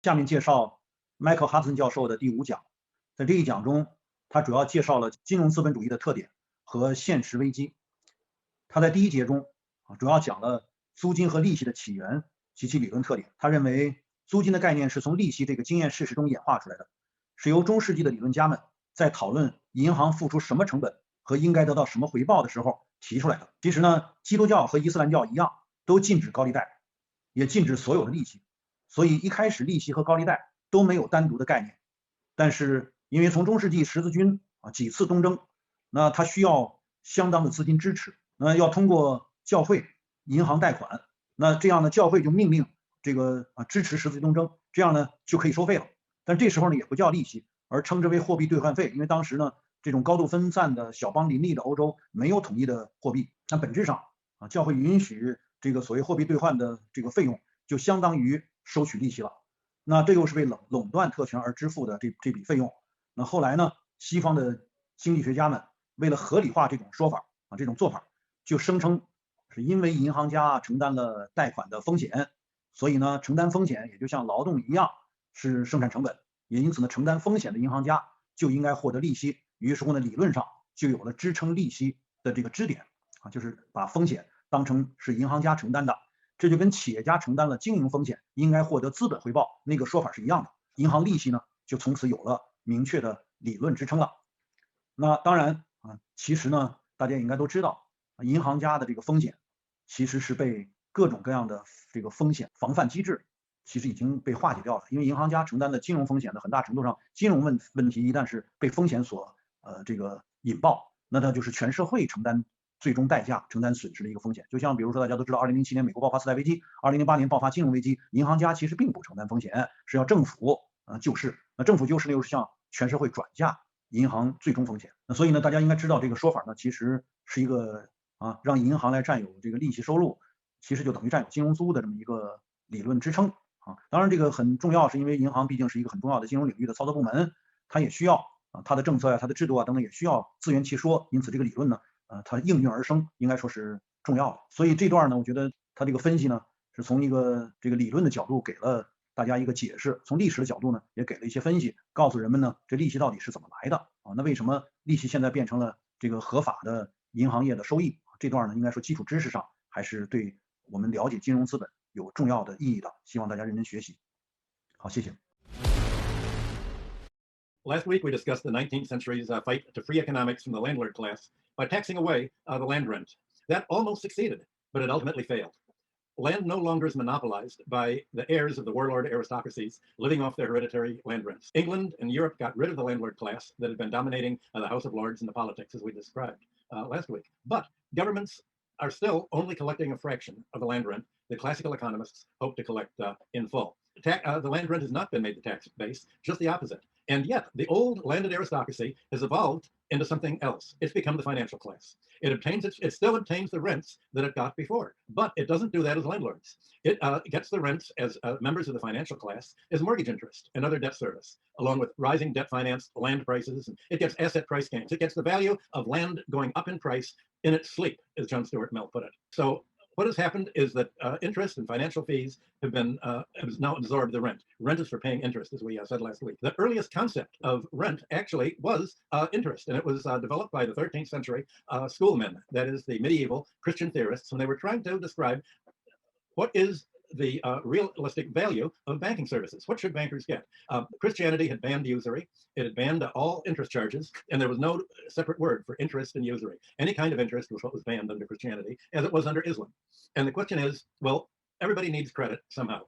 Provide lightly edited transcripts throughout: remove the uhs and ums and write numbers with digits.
下面介绍迈克尔·哈德森教授的第5讲，在这一讲中，他主要介绍了金融资本主义的特点和现实危机。他在第1节中主要讲了租金和利息的起源及其理论特点。他认为租金的概念是从利息这个经验事实中演化出来的，是由中世纪的理论家们在讨论银行付出什么成本和应该得到什么回报的时候提出来的。其实呢，基督教和伊斯兰教一样，都禁止高利贷，也禁止所有的利息。所以一开始利息和高利贷都没有单独的概念，但是因为从中世纪十字军几次东征，那它需要相当的资金支持，那要通过教会、银行贷款，那这样呢，教会就命令这个支持十字军东征，这样呢就可以收费了。但这时候呢也不叫利息，而称之为货币兑换费，因为当时呢这种高度分散的小邦林立的欧洲没有统一的货币，但本质上教会允许这个所谓货币兑换的这个费用，就相当于收取利息了。那这又是为垄断特权而支付的这笔费用。那后来呢，西方的经济学家们为了合理化这种说法这种做法，就声称是因为银行家承担了贷款的风险，所以呢，承担风险也就像劳动一样是生产成本，也因此呢，承担风险的银行家就应该获得利息。于是乎呢，理论上就有了支撑利息的这个支点就是把风险当成是银行家承担的。这就跟企业家承担了经营风险，应该获得资本回报那个说法是一样的。银行利息呢，就从此有了明确的理论支撑了。那当然其实呢，大家应该都知道，银行家的这个风险其实是被各种各样的这个风险防范机制其实已经被化解掉了。因为银行家承担的金融风险的很大程度上，金融问题一旦是被风险所这个引爆，那它就是全社会承担最终代价，承担损失的一个风险。就像比如说大家都知道2007年美国爆发次贷危机，2008年爆发金融危机，银行家其实并不承担风险，是要政府救市。那政府救市呢，又是向全社会转嫁银行最终风险。那所以呢，大家应该知道这个说法呢，其实是一个让银行来占有这个利息收入，其实就等于占有金融租的这么一个理论支撑当然这个很重要，是因为银行毕竟是一个很重要的金融领域的操作部门，它也需要它的政策它的制度等等也需要自圆其说，因此这个理论呢它应运而生，应该说是重要的。所以这段呢，我觉得它这个分析呢，是从一个这个理论的角度给了大家一个解释，从历史的角度呢，也给了一些分析，告诉人们呢，这利息到底是怎么来的那为什么利息现在变成了这个合法的银行业的收益？这段呢，应该说基础知识上还是对我们了解金融资本有重要的意义的，希望大家认真学习。好，谢谢。Last week, we discussed the 19th century's fight to free economics from the landlord class by taxing away the land rent. That almost succeeded, but it ultimately failed. Land no longer is monopolized by the heirs of the warlord aristocracies living off their hereditary land rents. England and Europe got rid of the landlord class that had been dominating the House of Lords and the politics, as we described last week. But governments are still only collecting a fraction of the land rent that classical economists hope to collect in full. The land rent has not been made the tax base, just the opposite. And yet, the old landed aristocracy has evolved into something else. It's become the financial class. It still obtains the rents that it got before, but it doesn't do that as landlords. It gets the rents as members of the financial class as mortgage interest and other debt service, along with rising debt financed land prices. And it gets asset price gains. It gets the value of land going up in price in its sleep, as John Stuart Mill put it. So what has happened is that interest and financial fees have now absorbed the rent. Rent is for paying interest, as we said last week. The earliest concept of rent actually was interest, and it was developed by the 13th century schoolmen, that is, the medieval Christian theorists, when they were trying to describe what is the realistic value of banking services. What should bankers get? Christianity had banned usury. It had banned all interest charges, and there was no separate word for interest and usury. Any kind of interest was what was banned under Christianity, as it was under Islam. And the question is, well, everybody needs credit somehow.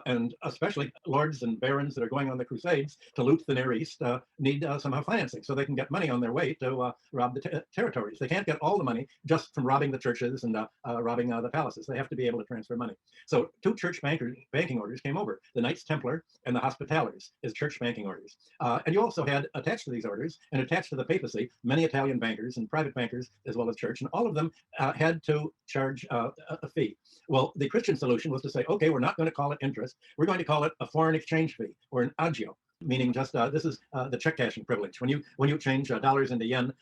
And especially lords and barons that are going on the crusades to loot the Near East need somehow financing so they can get money on their way to rob the territories. They can't get all the money just from robbing the churches and robbing the palaces. They have to be able to transfer money. So 2 church banking orders came over, the Knights Templar and the Hospitalers as church banking orders. And you also had attached to these orders and attached to the papacy many Italian bankers and private bankers as well as church, and all of them had to charge a fee. Well, the Christian solution was to say, okay, we're not going to call it interest. We're going to call it a foreign exchange fee or an agio. meaning just this is the check cashing privilege. When you change dollars into yen,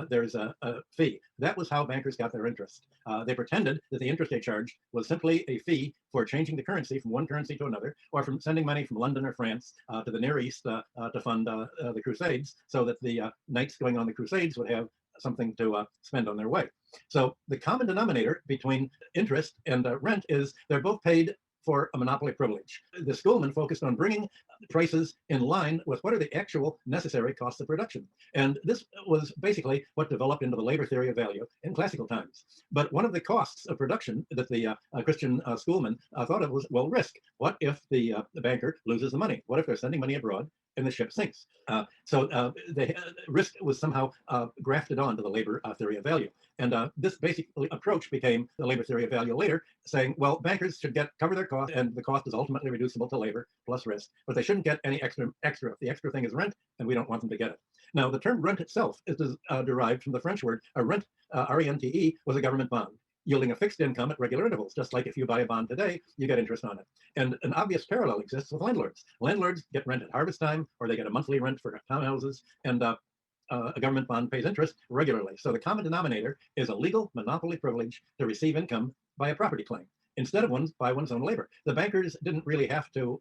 there's a fee. That was how bankers got their interest. They pretended that the interest they charged was simply a fee for changing the currency from one currency to another, or from sending money from London or France to the Near East to fund the Crusades, so that the knights going on the Crusades would have something to spend on their way. So the common denominator between interest and rent is they're both paid for a monopoly privilege. The schoolmen focused on bringing prices in line with what are the actual necessary costs of production. And this was basically what developed into the labor theory of value in classical times. But one of the costs of production that the Christian schoolmen thought of was, well, risk. What if the banker loses the money? What if they're sending money abroad and the ship sinks? So the risk was somehow grafted onto the labor theory of value. And this basically approach became the labor theory of value later, saying, well, bankers should cover their cost, and the cost is ultimately reducible to labor plus risk, but they shouldn't get any extra. The extra thing is rent, and we don't want them to get it. Now, the term rent itself is derived from the French word. A rent, R-E-N-T-E, was a government bond, yielding a fixed income at regular intervals. Just like if you buy a bond today, you get interest on it. And an obvious parallel exists with landlords. Landlords get rent at harvest time, or they get a monthly rent for townhouses, and a government bond pays interest regularly. So the common denominator is a legal monopoly privilege to receive income by a property claim, instead of by one's own labor. The bankers didn't really have to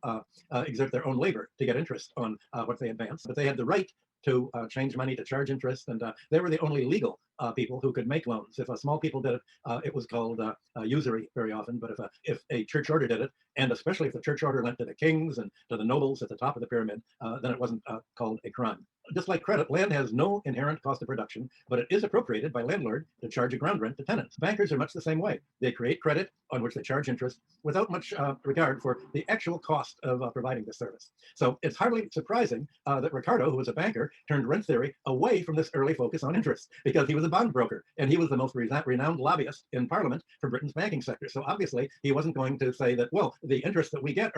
exert their own labor to get interest on what they advanced, but they had the right to change money, to charge interest, and they were the only legal people who could make loans. If small people did it, it was called usury very often, but if a church order did it, and especially if the church order went to the kings and to the nobles at the top of the pyramid, then it wasn't called a crime. Just like credit, land has no inherent cost of production, but it is appropriated by landlord to charge a ground rent to tenants. Bankers are much the same way. They create credit on which they charge interest without much regard for the actual cost of providing the service. So it's hardly surprising that Ricardo, who was a banker, turned rent theory away from this early focus on interest, because he was a bond broker, and he was the most renowned lobbyist in Parliament for Britain's banking sector. So obviously, he wasn't going to say that, well, the interest that we get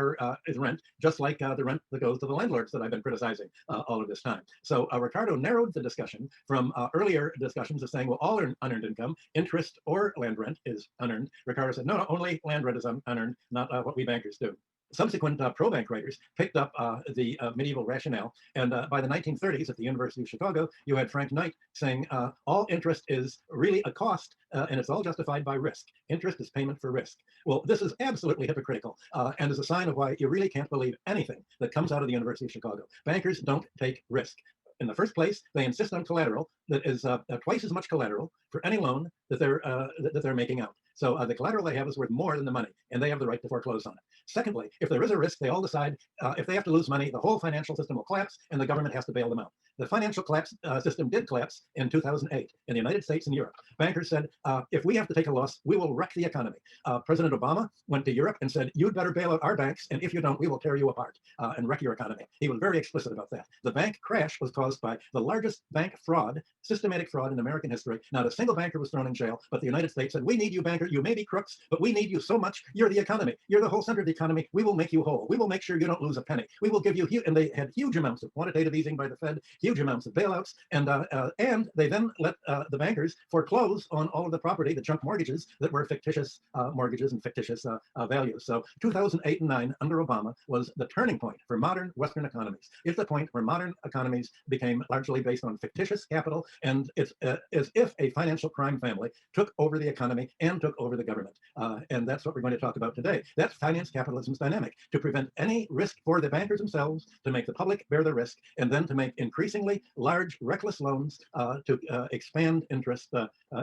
is rent, just like the rent that goes to the landlords that I've been criticizing all of this time. So Ricardo narrowed the discussion from earlier discussions of saying, well, all unearned income, interest or land rent, is unearned. Ricardo said, no, only land rent is unearned, not what we bankers do. Subsequent pro-bank writers picked up the medieval rationale, and by the 1930s at the University of Chicago, you had Frank Knight saying all interest is really a cost, and it's all justified by risk. Interest is payment for risk. Well, this is absolutely hypocritical, and is a sign of why you really can't believe anything that comes out of the University of Chicago. Bankers don't take risk. In the first place, they insist on collateral that is twice as much collateral for any loan that they're making out. So the collateral they have is worth more than the money, and they have the right to foreclose on it. Secondly, if there is a risk, they all decide if they have to lose money, the whole financial system will collapse, and the government has to bail them out. The financial collapse system did collapse in 2008 in the United States and Europe. Bankers said, if we have to take a loss, we will wreck the economy. President Obama went to Europe and said, you'd better bail out our banks, and if you don't, we will tear you apart and wreck your economy. He was very explicit about that. The bank crash was caused by the largest bank fraud, systematic fraud in American history. Not a single banker was thrown in jail, but the United States said, we need you, banker. You may be crooks, but we need you so much. You're the economy. You're the whole center of the economy. We will make you whole. We will make sure you don't lose a penny. We will give you and they had huge amounts of quantitative easing by the Fed, huge amounts of bailouts, and they then let the bankers foreclose on all of the property, the junk mortgages that were fictitious mortgages and fictitious values. So 2008 and 9 under Obama was the turning point for modern Western economies. It's the point where modern economies became largely based on fictitious capital, and it's as if a financial crime family took over the economy and took over the government. And that's what we're going to talk about today. That's finance capitalism's dynamic, to prevent any risk for the bankers themselves, to make the public bear the risk, and then to make increasingly large, reckless loans to expand interest,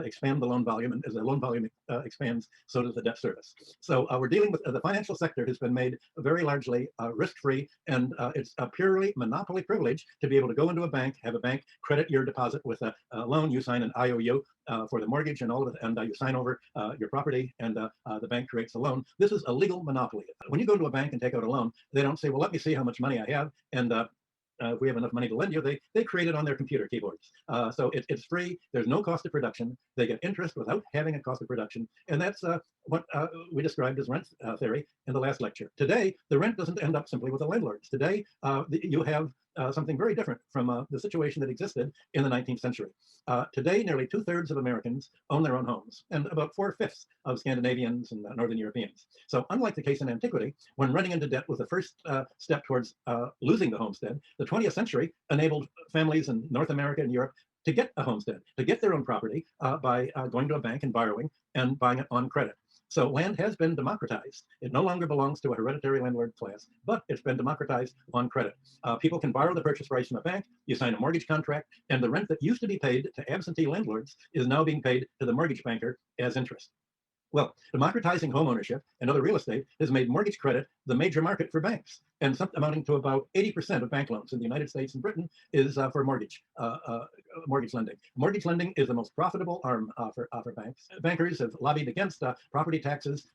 expand the loan volume, and as the loan volume expands, so does the debt service. So we're dealing with the financial sector has been made very largely risk-free, and it's a purely monopoly privilege to be able to go into a bank, have a bank credit your deposit with a loan, you sign an IOU for the mortgage and all of it, and you sign over your property, and the bank creates a loan. This is a legal monopoly. When you go to a bank and take out a loan, they don't say, well, let me see how much money I have, and if we have enough money to lend you, they create it on their computer keyboards. So it's free. There's no cost of production. They get interest without having a cost of production. And that's what we described as rent theory in the last lecture. Today, the rent doesn't end up simply with the landlords. Today, you have something very different from the situation that existed in the 19th century. Today, nearly 2/3 of Americans own their own homes, and about 4/5 of Scandinavians and Northern Europeans. So unlike the case in antiquity, when running into debt was the first step towards losing the homestead, the 20th century enabled families in North America and Europe to get a homestead, to get their own property by going to a bank and borrowing and buying it on credit. So land has been democratized. It no longer belongs to a hereditary landlord class, but it's been democratized on credit. People can borrow the purchase price from a bank, you sign a mortgage contract, and the rent that used to be paid to absentee landlords is now being paid to the mortgage banker as interest. Well, democratizing homeownership and other real estate has made mortgage credit the major market for banks, and something amounting to about 80% of bank loans in the United States and Britain is for mortgage lending. Mortgage lending is the most profitable arm for banks. Bankers have lobbied against property taxes.